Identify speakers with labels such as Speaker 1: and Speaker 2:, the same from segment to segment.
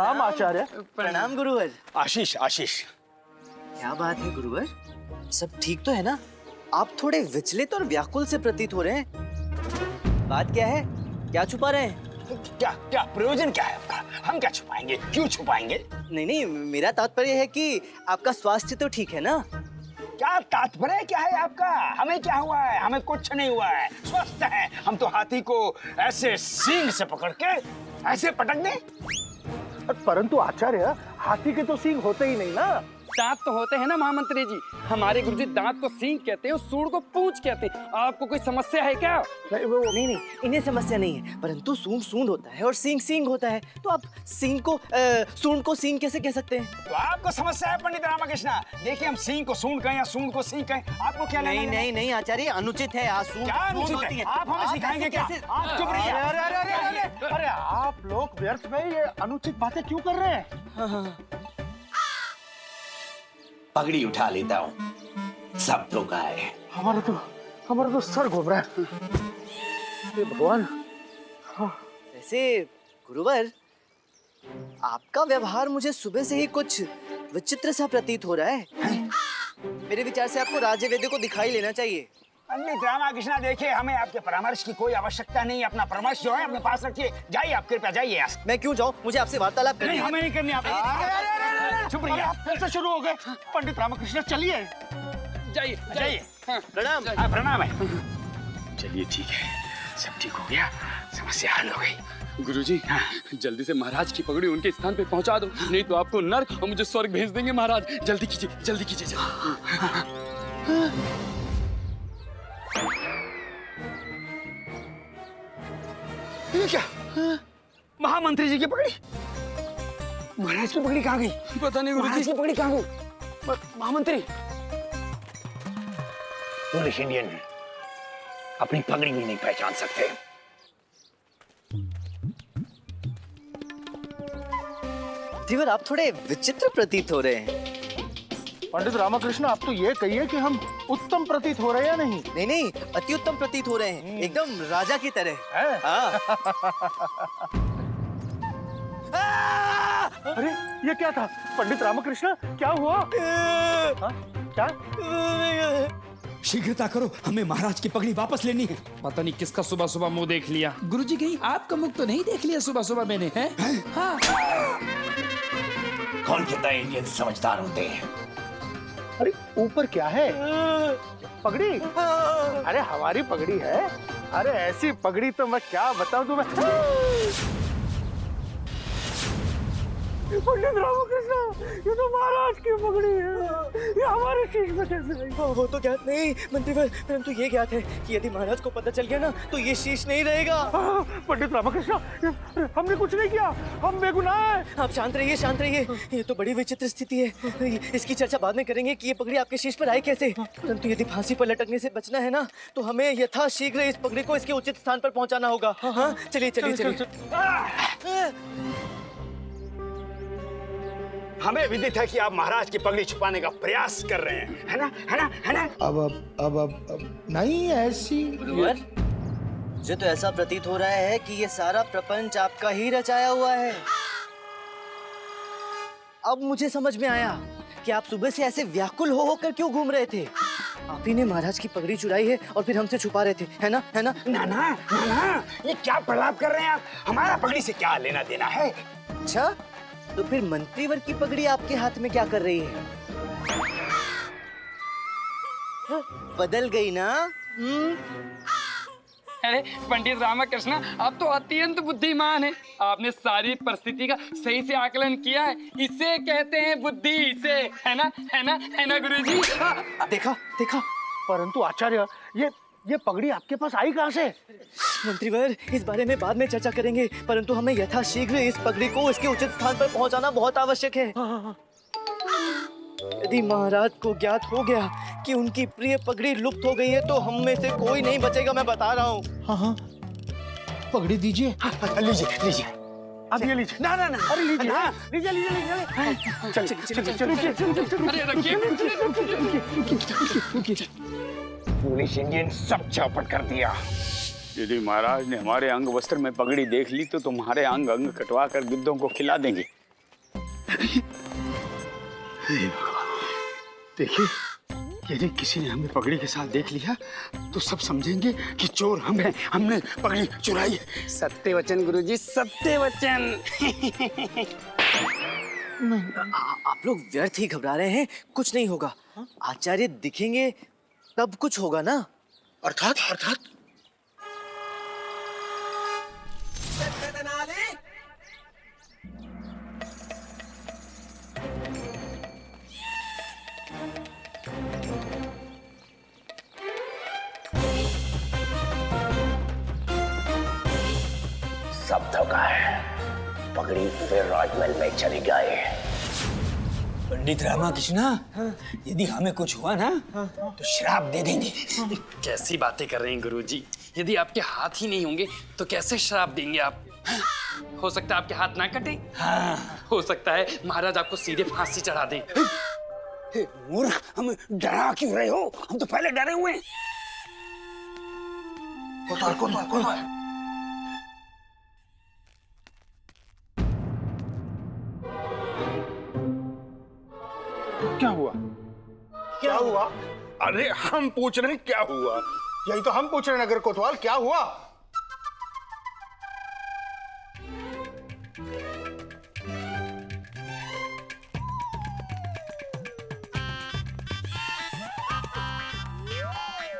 Speaker 1: प्रणाम आचार्य।
Speaker 2: प्रणाम गुरुवर।
Speaker 3: आशीष आशीष।
Speaker 2: क्या बात है गुरुवर, सब ठीक तो है ना? आप थोड़े विचलित और व्याकुल से प्रतीत हो रहे हैं। बात क्या है, क्या छुपा रहे हैं?
Speaker 3: क्या क्या प्रयोजन क्या है आपका? हम क्या छुपाएंगे, क्यों छुपाएंगे?
Speaker 2: नहीं, मेरा तात्पर्य है कि आपका स्वास्थ्य तो ठीक है ना?
Speaker 3: क्या तात्पर्य क्या है आपका? हमें क्या हुआ है? हमें कुछ नहीं हुआ है, स्वस्थ है। हम तो हाथी को ऐसे सींग से पकड़ के ऐसे पटक दें।
Speaker 1: परंतु आचार्य, हाथी के तो सींग होते ही नहीं ना।
Speaker 4: दांत तो होते हैं ना महामंत्री जी। हमारे गुरुजी दांत को सींग कहते हैं और सूंड को पूंछ कहते हैं। आपको कोई समस्या है क्या?
Speaker 2: नहीं, इन्हें समस्या नहीं है, परंतु सूंड होता है और सींग होता है, तो आप सींग को सूंड को सींग कैसे कह सकते हैं?
Speaker 3: तो आपको समस्या है पंडित रामकृष्ण। देखिए, हम सींग को सूंड कहें या सूंड को सींग कहें, आपको क्या लेना है?
Speaker 2: नहीं आचार्य, अनुचित है।
Speaker 3: क्या अनुचित है? आप हमें सिखाएंगे क्या? आप चुप रहिए।
Speaker 1: अरे आप लोग व्यर्थ में ये अनुचित बातें क्यों कर रहे हैं?
Speaker 5: पगड़ी उठा लेता हूँ, सब तो गाय।
Speaker 1: हमारा तो सर घूम रहा है। हे भगवान।
Speaker 2: वैसे गुरुवर, आपका व्यवहार मुझे सुबह से ही कुछ विचित्र सा प्रतीत हो रहा है। मेरे विचार से आपको राजे वेद्य को दिखाई लेना चाहिए।
Speaker 3: पंडित रामकृष्ण, देखिए, हमें आपके परामर्श की कोई आवश्यकता नहीं है। अपना परामर्श जो है अपने पास रखिए। जाइए, आप कृपया जाइए।
Speaker 2: मैं क्यों जाऊं? मुझे आपसे वार्तालाप करनी है।
Speaker 3: हमें नहीं करनी। आप चुप रहिए।
Speaker 1: आप फिर से शुरू हो गए। पंडित रामकृष्ण, चलिए
Speaker 4: जाइए।
Speaker 2: प्रणाम।
Speaker 3: प्रणाम है। चलिए, ठीक है, सब ठीक हो गया, समस्या हल हो गई।
Speaker 4: गुरुजी, जल्दी से महाराज की पगड़ी उनके स्थान पे पहुंचा दो, नहीं तो आपको नर्क और मुझे स्वर्ग भेज देंगे महाराज। जल्दी कीजिए।
Speaker 3: ये क्या? महामंत्री जी की पगड़ी? महाराज की पगड़ी कहाँ गई?
Speaker 4: पता नहीं
Speaker 3: महाराज
Speaker 4: गुरुजी।
Speaker 3: की पगड़ी कहाँ गई? महामंत्री, इंग्लिश इंडियन अपनी पगड़ी भी नहीं पहचान सकते।
Speaker 2: धीवर, आप थोड़े विचित्र प्रतीत हो रहे हैं।
Speaker 1: पंडित रामकृष्ण, आप तो ये कहिए कि हम उत्तम प्रतीत हो रहे हैं या नहीं?
Speaker 2: नहीं, अति उत्तम प्रतीत हो रहे हैं, एकदम राजा की तरह।
Speaker 1: है?
Speaker 2: हाँ।
Speaker 1: अरे ये क्या था? पंडित रामकृष्ण, क्या हुआ? हाँ? क्या?
Speaker 6: शीघ्रता करो, हमें महाराज की पगड़ी वापस लेनी है।
Speaker 4: पता नहीं किसका सुबह सुबह मुंह देख लिया।
Speaker 6: गुरुजी, कहीं आपका मुख तो नहीं देख लिया सुबह सुबह मैंने? हैं? हाँ।
Speaker 5: कौन कहता है इंडियन समझदार होते हैं?
Speaker 1: अरे ऊपर क्या है? पगड़ी? अरे हमारी पगड़ी है। अरे ऐसी पगड़ी तो मैं क्या बताऊं तुम्हें। पंडित रामकृष्ण, ये तो महाराज की पगड़ी है। ये हमारे शीश में कैसे आई?
Speaker 2: वो तो ज्ञात नहीं मंत्रीवर, परंतु ये ज्ञात है कि यदि महाराज को पता चल गया ना, तो ये शीश नहीं रहेगा।
Speaker 1: पंडित रामकृष्ण, हमने कुछ नहीं किया, हम बेगुनाह हैं।
Speaker 2: आप शांत रहिए। ये तो बड़ी विचित्र स्थिति है। इसकी चर्चा बाद में करेंगे कि ये पगड़ी आपके शीश पर आई कैसे। परंतु यदि फांसी पर लटकने से बचना है ना, तो हमें यथाशीघ्र इस पगड़ी को इसके उचित स्थान पर पहुंचाना होगा। हाँ, चलिए।
Speaker 3: हमें विदित है कि आप महाराज की पगड़ी छुपाने का प्रयास कर रहे हैं, है ना?
Speaker 7: अब नहीं ऐसी।
Speaker 2: गुरुवर, मुझे तो ऐसा प्रतीत हो रहा है कि ये सारा प्रपंच आपका ही रचाया हुआ है। अब मुझे समझ में आया कि आप सुबह से ऐसे व्याकुल होकर क्यों घूम रहे थे। आप ही ने महाराज की पगड़ी चुराई है और फिर हमसे छुपा रहे थे, है ना?
Speaker 3: ना, ये क्या प्रलाप कर रहे हैं आप? हमारा पगड़ी से क्या लेना देना है?
Speaker 2: अच्छा, तो फिर मंत्रीवर की पगड़ी आपके हाथ में क्या कर रही है? बदल गई ना?
Speaker 4: अरे पंडित रामकृष्ण, आप तो अत्यंत बुद्धिमान हैं। आपने सारी परिस्थिति का सही से आकलन किया है। इसे कहते हैं बुद्धि, इसे, है ना गुरुजी?
Speaker 2: देखा।
Speaker 1: परंतु आचार्य, ये पगड़ी आपके पास आई कहाँ से?
Speaker 2: मंत्रीवर, इस बारे में बाद में चर्चा करेंगे, परंतु हमें यथाशीघ्र इस पगड़ी को इसके उचित स्थान पर पहुंचाना बहुत आवश्यक है। यदि महाराज को ज्ञात हो गया कि उनकी प्रिय पगड़ी लुप्त हो गई है, तो हम में से कोई नहीं बचेगा, मैं बता रहा हूँ।
Speaker 7: हाँ, पगड़ी दीजिए।
Speaker 3: लीजिए।
Speaker 1: अब ये लीजिए। ना, अरे लीजिए। चलिए।
Speaker 4: अरे रखिए।
Speaker 3: पुलिस इंडियन सब चौपट कर दिया। यदि महाराज ने हमारे अंग वस्त्र में पगड़ी देख ली तो तुम्हारे अंग कटवा कर गिद्धों को खिला देंगे। हे भगवान, देखिए यदि किसी ने हमें पगड़ी के साथ देख लिया तो सब समझेंगे कि चोर हम हैं, हमने पगड़ी चुराई है।
Speaker 4: सत्य वचन गुरुजी, सत्य वचन।
Speaker 2: आप लोग व्यर्थ ही घबरा रहे हैं, कुछ नहीं होगा। आचार्य दिखेंगे तब कुछ होगा ना।
Speaker 3: अर्थात
Speaker 5: सब धोखा है। पगड़ी फिर राजमहल में चली गई।
Speaker 3: पंडित रामाकृष्णा, यदि हमें कुछ हुआ ना तो श्राप दे देंगे।
Speaker 4: कैसी बातें कर रहे हैं गुरुजी? यदि आपके हाथ ही नहीं होंगे तो कैसे श्राप देंगे आप? हो सकता है आपके हाथ ना कटे।
Speaker 3: हाँ।
Speaker 4: हो सकता है महाराज आपको सीधे फांसी चढ़ा दें।
Speaker 3: हे मूर्ख, हम डरा क्यों रहे हो? हम तो पहले डरे हुए हैं। कोतवाल।
Speaker 1: क्या हुआ? क्या हुआ? अरे हम पूछ रहे हैं क्या हुआ? यही तो हम पूछ रहे हैं नगर कोतवाल, क्या हुआ?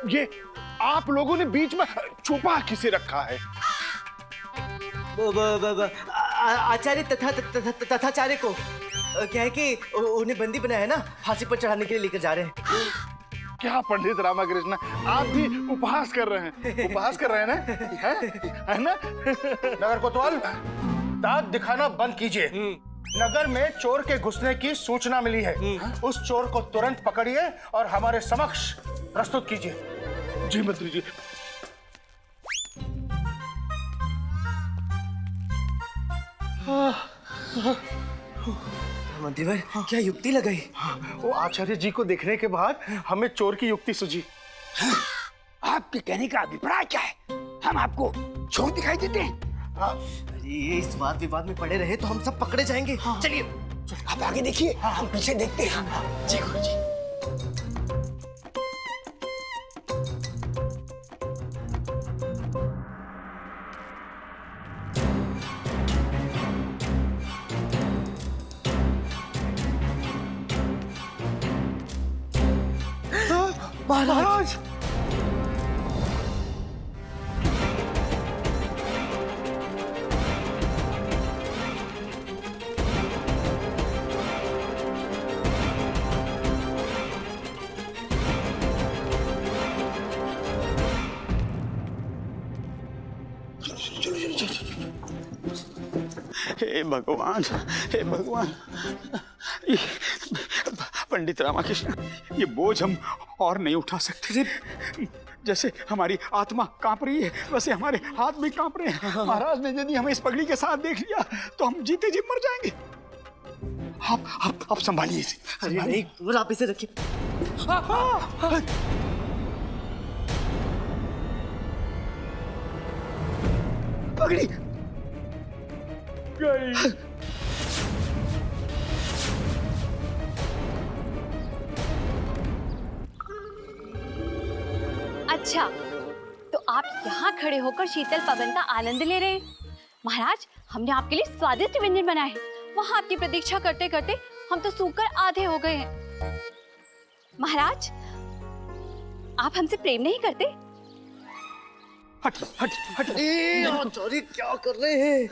Speaker 1: ये आप लोगों ने बीच में छुपा किसे रखा है?
Speaker 2: आचार्य तथाचार्य को क्या है कि उन्हें बंदी बनाया है ना, फांसी पर चढ़ाने के लिए लेकर जा रहे हैं।
Speaker 1: क्या पंडित रामाकृष्ण, आप भी उपहास कर रहे हैं? उपहास कर रहे हैं ना? है ना? नगर कोतवाल, दांत दिखाना बंद कीजिए। नगर में चोर के घुसने की सूचना मिली है। उस चोर को तुरंत पकड़िए और हमारे समक्ष प्रस्तुत कीजिए। जी मंत्री जी।
Speaker 2: मंत्रीवर, क्या युक्ति लगाई?
Speaker 1: वो आचार्य जी को देखने के बाद हमें चोर की युक्ति सूझी।
Speaker 3: आपके कहने का अभिप्राय क्या है? हम आपको चोर दिखाई देते हैं?
Speaker 2: अरे इस वाद विवाद में पड़े रहे तो हम सब पकड़े जाएंगे। चलिए
Speaker 3: आप आगे देखिए, हम पीछे देखते हैं। जी गुरुजी।
Speaker 1: महाराज,
Speaker 3: हे भगवान, हे भगवान। ये पंडित रामाकृष्ण, ये बोझ हम और नहीं उठा सकते। जैसे हमारी आत्मा कांप रही है वैसे हमारे हाथ भी कांप रहे हैं। महाराज ने यदि हमें इस पगड़ी के साथ देख लिया तो हम जीते जी मर जाएंगे। आप संभालिए इसे।
Speaker 2: अरे नहीं, आप इसे रखिए।
Speaker 3: पगड़ी गई।
Speaker 8: अच्छा, तो आप यहाँ खड़े होकर शीतल पवन का आनंद ले रहे हैं। महाराज, हमने आपके लिए स्वादिष्ट व्यंजन बनाए हैं। वहाँ आपकी प्रतीक्षा करते करते हम तो सूखकर आधे हो गए हैं। महाराज, आप हमसे प्रेम नहीं करते?
Speaker 3: हट।
Speaker 2: आचार्य क्या कर रहे हैं?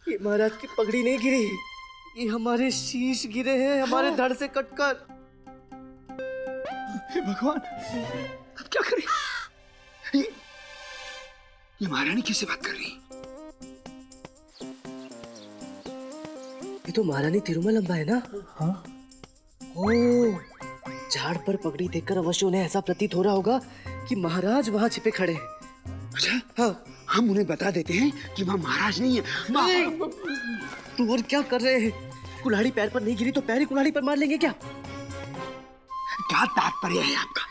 Speaker 2: ये महाराज की पगड़ी नहीं गिरी, ये हमारे शीश गिरे हैं हमारे धड़ से कटकर।
Speaker 3: हे भगवान, अब क्या करें? ये महारानी किससे बात कर रही?
Speaker 2: ये तो महारानी तिरुमलंबा है ना? हाँ। ओ, झाड़ पर पगड़ी देखकर अवश्य उन्हें ऐसा प्रतीत हो रहा होगा कि महाराज वहां छिपे खड़े हैं।
Speaker 3: अच्छा,
Speaker 2: हाँ।
Speaker 3: हम उन्हें बता देते हैं कि वहाँ महाराज नहीं है।
Speaker 2: तू और क्या कर रहे हैं? कुल्हाड़ी पैर पर नहीं गिरी तो पैर ही कुल्हाड़ी पर मार लेंगे क्या?
Speaker 3: क्या तात्पर्य है आपका?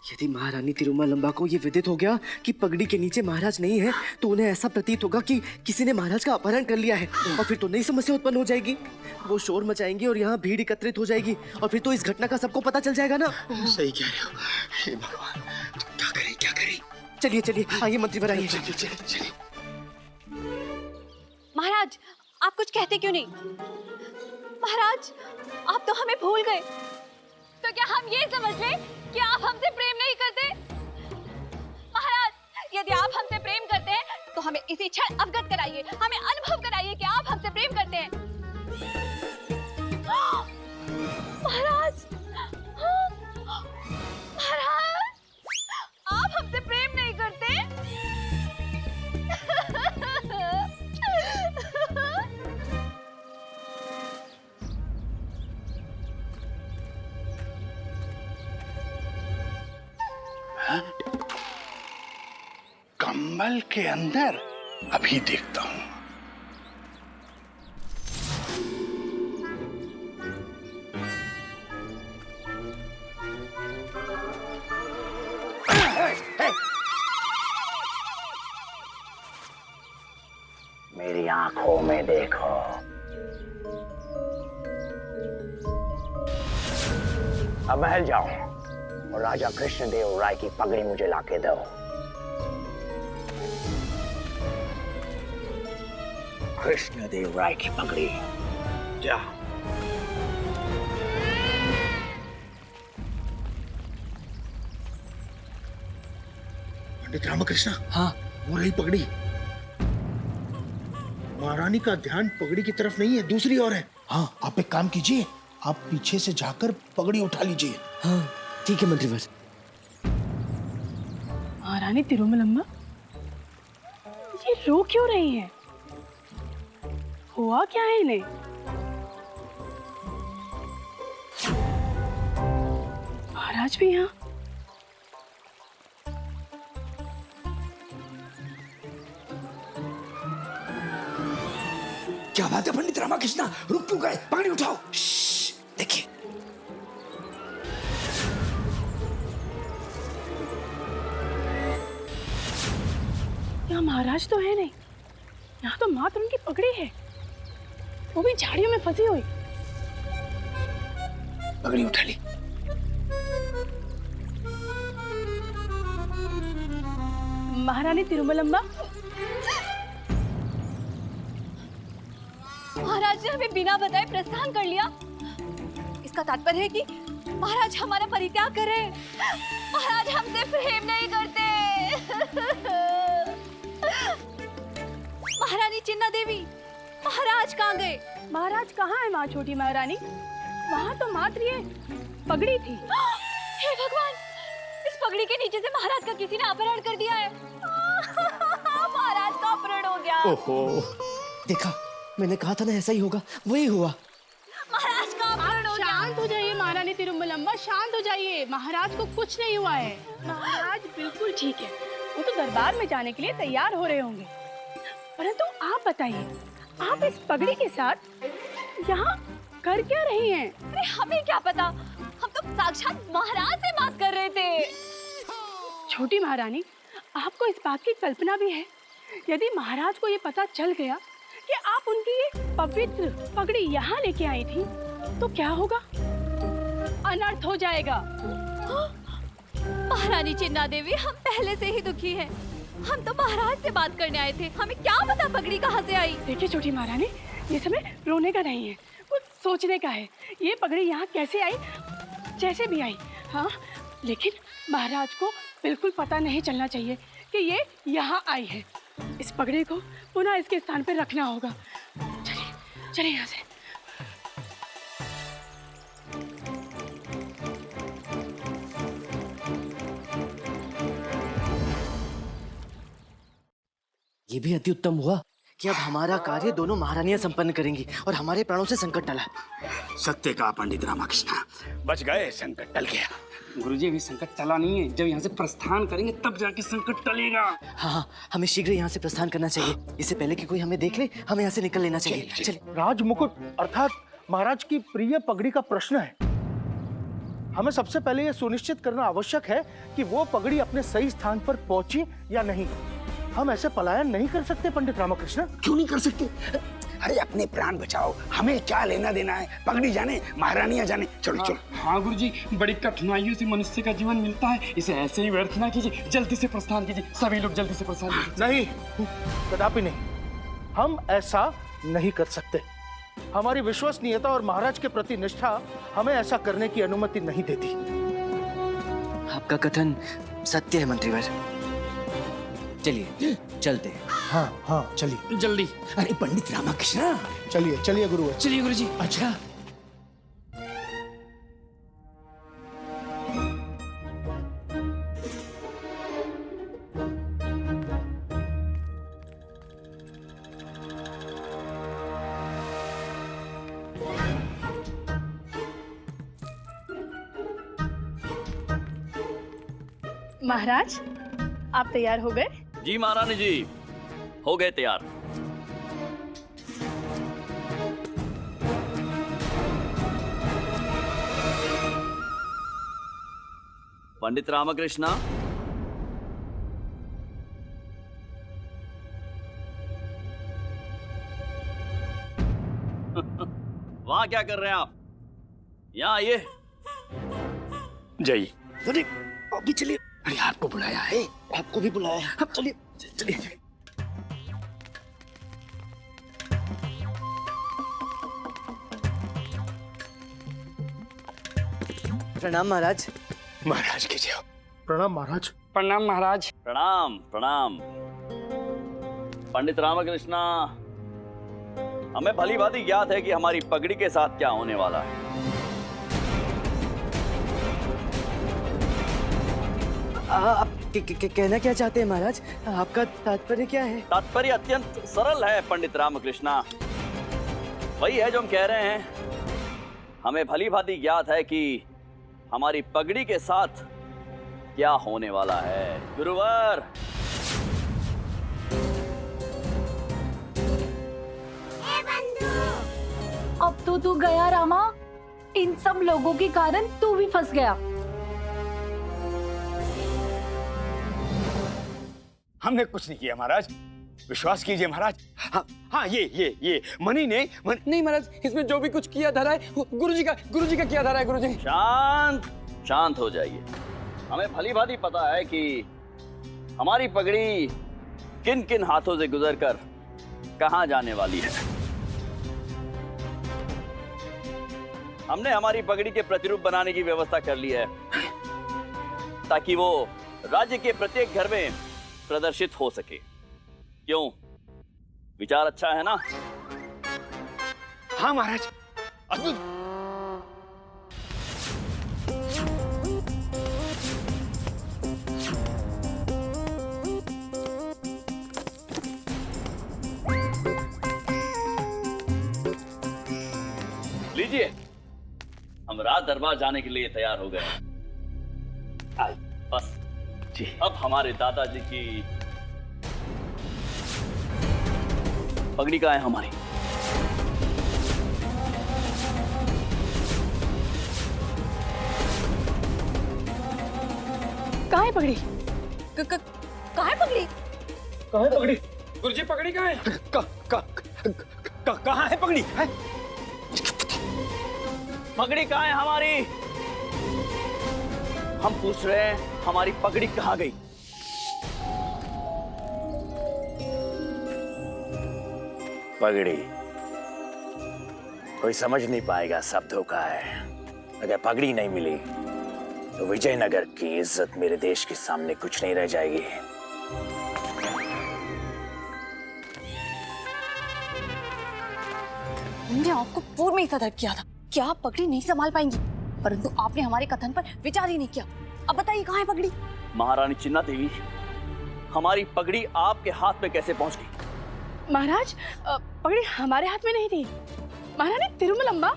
Speaker 2: यदि महारानी तिरुमलंबा को ये विदित हो गया कि पगड़ी के नीचे महाराज नहीं है, तो उन्हें ऐसा प्रतीत होगा कि किसी ने महाराज का अपहरण कर लिया है, और फिर तो नई समस्या उत्पन्न हो जाएगी। वो शोर मचाएंगे और यहाँ भीड़ एकत्रित हो जाएगी, और फिर तो इस घटना का सबको पता चल जाएगा ना।
Speaker 3: सही कह रहे हो। हे भगवान, क्या करें क्या करें।
Speaker 2: चलिए चलिए, आइए मंत्रीवर आइए।
Speaker 3: चलिए।
Speaker 8: महाराज, आप कुछ कहते क्यों नहीं? महाराज, आप तो हमें भूल गए। तो क्या हम ये समझ लें कि आप हमसे प्रेम नहीं करते? महाराज, यदि आप हमसे प्रेम करते हैं तो हमें इसी क्षण अवगत कराइए, हमें अनुभव कराइए कि आप हमसे प्रेम करते हैं। महाराज, महाराज, आप हमसे प्रेम नहीं करते?
Speaker 1: कंबल के अंदर अभी देखता हूं।
Speaker 5: मेरी आंखों में देखो। अब महल जाओ और राजा कृष्णदेव राय की पगड़ी मुझे लाके दो। कृष्णदेव राय की पगड़ी। जा।
Speaker 7: पंडित रामकृष्ण,
Speaker 2: हाँ,
Speaker 7: वो रही पगड़ी। महारानी का ध्यान पगड़ी की तरफ नहीं है, दूसरी ओर है। हाँ, आप एक काम कीजिए, आप पीछे से जाकर पगड़ी उठा लीजिए।
Speaker 2: हाँ, ठीक है मंत्रीवर।
Speaker 9: महारानी तिरुमलम्बा, ये रो क्यों रही हैं? हुआ क्या है इन्हें? महाराज भी यहाँ?
Speaker 6: क्या बात है पंडित रामकृष्ण, रुक क्यों गए? पगड़ी उठाओ। देखिए,
Speaker 9: यहाँ महाराज तो है नहीं, यहाँ तो मात्र उनकी पगड़ी है, वो भी झाड़ियों में फंसी हुई।
Speaker 6: पगड़ी उठा ली।
Speaker 9: महारानी तिरुमलम्बा,
Speaker 8: महाराज ने हमें बिना बताए प्रस्थान कर लिया। इसका तात्पर्य है कि महाराज हमारा परित्याग कर रहे हैं। महाराज हमसे प्रेम नहीं करते। महारानी चिन्ना देवी, महाराज कहाँ गए?
Speaker 9: महाराज कहाँ है? माँ छोटी महारानी, वहाँ तो मात्र ये पगड़ी थी।
Speaker 8: हे भगवान, इस पगड़ी के नीचे से महाराज का किसी ने अपहरण कर दिया है। महाराज का अपहरण हो गया।
Speaker 2: ओहो, देखा, मैंने कहा था ना ऐसा ही होगा, वही हुआ।
Speaker 8: महाराज का अपहरण हो गया।
Speaker 9: शांत हो जाइए महारानी तिरुमलम्बा, शांत हो जाइए। महाराज को कुछ नहीं हुआ है, महाराज बिल्कुल ठीक है। वो तो दरबार में जाने के लिए तैयार हो रहे होंगे। परंतु आप बताइए, आप इस पगड़ी के साथ यहाँ कर क्या रही हैं?
Speaker 8: अरे हमें क्या पता, हम तो साक्षात महाराज से बात कर रहे थे।
Speaker 9: छोटी महारानी, आपको इस बात की कल्पना भी है, यदि महाराज को ये पता चल गया कि आप उनकी ये पवित्र पगड़ी यहाँ लेके आई थी, तो क्या होगा? अनर्थ हो जाएगा।
Speaker 8: महारानी चिन्ना देवी, हम पहले से ही दुखी हैं। हम तो महाराज से बात करने आए थे, हमें क्या पता पगड़ी कहाँ से आई।
Speaker 9: देखिए छोटी महारानी, ये समय रोने का नहीं है, कुछ सोचने का है। ये पगड़ी यहाँ कैसे आई, जैसे भी आई, हाँ, लेकिन महाराज को बिल्कुल पता नहीं चलना चाहिए कि ये यहाँ आई है। इस पगड़ी को पुनः इसके स्थान पर रखना होगा। चलिए चलिए यहाँ से।
Speaker 2: ये भी अति उत्तम हुआ कि अब हमारा कार्य दोनों महारानियां संपन्न करेंगी और हमारे प्राणों से संकट टला।
Speaker 3: सत्य कहा पंडित रामकृष्ण, बच गए, संकट टल गया।
Speaker 4: गुरुजी, अभी संकट टला नहीं है, जब यहाँ से प्रस्थान करेंगे तब जाके संकट टलेगा।
Speaker 2: हाँ हाँ, हमें शीघ्र यहाँ से प्रस्थान करना चाहिए। इससे पहले कि कोई हमें देख ले, हमें यहाँ से निकल लेना चाहिए। चलिए।
Speaker 1: राजमुकुट अर्थात महाराज की प्रिय पगड़ी का प्रश्न है। हमें सबसे पहले यह सुनिश्चित करना आवश्यक है कि वो पगड़ी अपने सही स्थान पर पहुंची या नहीं। हम ऐसे पलायन नहीं कर सकते पंडित रामकृष्ण।
Speaker 3: क्यों नहीं कर सकते? अरे अपने प्राण बचाओ, हमें क्या लेना देना है? पगड़ी जाने, महारानियां जाने। चलो चलो।
Speaker 4: हाँ गुरुजी, बड़ी कठिनाइयों से मनुष्य का जीवन मिलता है, इसे ऐसे ही व्यर्थ ना कीजिए, जल्दी से प्रस्थान कीजिए, सभी लोग जल्दी से प्रस्थान कीजिए।
Speaker 1: नहीं, कदापि नहीं, हम ऐसा नहीं कर सकते। हमारी विश्वसनीयता और महाराज के प्रति निष्ठा हमें ऐसा करने की अनुमति नहीं देती।
Speaker 2: आपका कथन सत्य है मंत्रीवर। चलिए चलते हैं।
Speaker 7: हाँ हाँ चलिए।
Speaker 6: जल्दी।
Speaker 3: अरे पंडित रामकृष्ण,
Speaker 7: चलिए चलिए गुरुवर।
Speaker 6: चलिए गुरुजी।
Speaker 3: अच्छा
Speaker 9: महाराज, आप तैयार हो गए?
Speaker 10: जी महारानी जी, हो गए तैयार। पंडित रामकृष्ण, वहां क्या कर रहे हैं आप? यहाँ आइए।
Speaker 3: जाइए। अरे अभी चलिए। अरे आपको बुलाया है। आपको भी बुलाया है। अब चलिए चलिए।
Speaker 2: प्रणाम महाराज।
Speaker 3: महाराज की जय हो।
Speaker 1: प्रणाम महाराज।
Speaker 4: प्रणाम महाराज।
Speaker 10: प्रणाम प्रणाम। पंडित रामकृष्ण, हमें भली भांति ज्ञात है कि हमारी पगड़ी के साथ क्या होने वाला है।
Speaker 2: आप कहना क्या चाहते हैं महाराज? आपका तात्पर्य क्या है?
Speaker 10: तात्पर्य अत्यंत सरल है पंडित रामकृष्ण, वही है जो हम कह रहे हैं। हमें भली भांति ज्ञात है कि हमारी पगड़ी के साथ क्या होने वाला है। गुरुवर,
Speaker 8: अब तो तू गया रामा, इन सब लोगों के कारण तू भी फंस गया।
Speaker 3: हमने कुछ नहीं किया महाराज, विश्वास कीजिए महाराज। हाँ हाँ, ये मनी ने
Speaker 4: नहीं महाराज, इसमें जो भी कुछ किया धरा है गुरुजी का किया धरा है। गुरुजी
Speaker 10: शांत हो जाइए। हमें भली भांति पता है कि हमारी पगड़ी किन किन हाथों से गुजरकर कहां जाने वाली है। हमने हमारी पगड़ी के प्रतिरूप बनाने की व्यवस्था कर ली है ताकि वो राज्य के प्रत्येक घर में प्रदर्शित हो सके। क्यों, विचार अच्छा है ना?
Speaker 3: हाँ महाराज, अद्भुत।
Speaker 10: लीजिए, हम राज दरबार जाने के लिए तैयार हो गए। बस जी, अब हमारे दादाजी की पगड़ी कहाँ है? हमारी
Speaker 9: कहाँ है पगड़ी?
Speaker 8: कहाँ है पगड़ी?
Speaker 1: कहाँ है पगड़ी?
Speaker 4: गुरुजी पगड़ी कहाँ है?
Speaker 3: कहाँ है पगड़ी?
Speaker 10: पगड़ी कहाँ है हमारी? हम पूछ रहे हैं हमारी पगड़ी कहाँ गई?
Speaker 5: पगड़ी कोई समझ नहीं पाएगा, सब धोखा है। अगर पगड़ी नहीं मिली तो विजयनगर की इज्जत मेरे देश के सामने कुछ नहीं रह जाएगी।
Speaker 8: हमने आपको पूर्व में ही सतर्क किया था कि आप पगड़ी नहीं संभाल पाएंगी, परंतु आपने हमारे कथन पर विचार ही नहीं किया। अब बताइए कहाँ है पगड़ी?
Speaker 10: महारानी चिन्ना देवी, हमारी पगड़ी आपके हाथ में कैसे पहुंच गई?
Speaker 9: महाराज, पगड़ी हमारे हाथ में नहीं थी। महारानी तिरुमलम्बा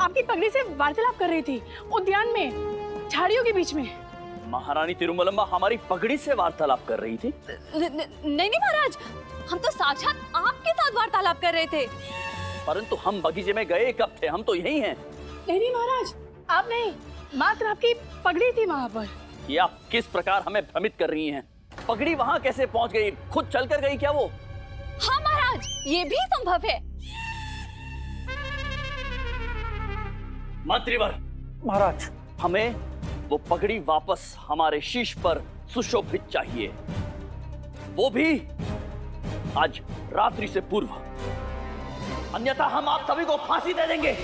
Speaker 9: आपकी पगड़ी से वार्तालाप कर रही थी उद्यान में, झाड़ियों के बीच में।
Speaker 10: महारानी तिरुमलम्बा हमारी पगड़ी से वार्तालाप कर रही थी?
Speaker 8: नहीं महाराज, हम तो साक्षात आपके साथ वार्तालाप कर रहे थे।
Speaker 10: परंतु हम बगीचे में गए कब थे? हम तो यहीं हैं।
Speaker 9: नहीं महाराज, आप नहीं, मात्र आपकी पगड़ी थी वहाँ पर।
Speaker 10: ये आप किस प्रकार हमें भ्रमित कर रही हैं? पगड़ी वहाँ कैसे पहुँच गई? खुद चल कर गई क्या वो?
Speaker 8: हाँ महाराज, ये भी संभव है।
Speaker 10: मंत्रीवर महाराज, हमें वो पगड़ी वापस हमारे शीश पर सुशोभित चाहिए, वो भी आज रात्रि से पूर्व, अन्यथा हम आप सभी को फांसी दे देंगे।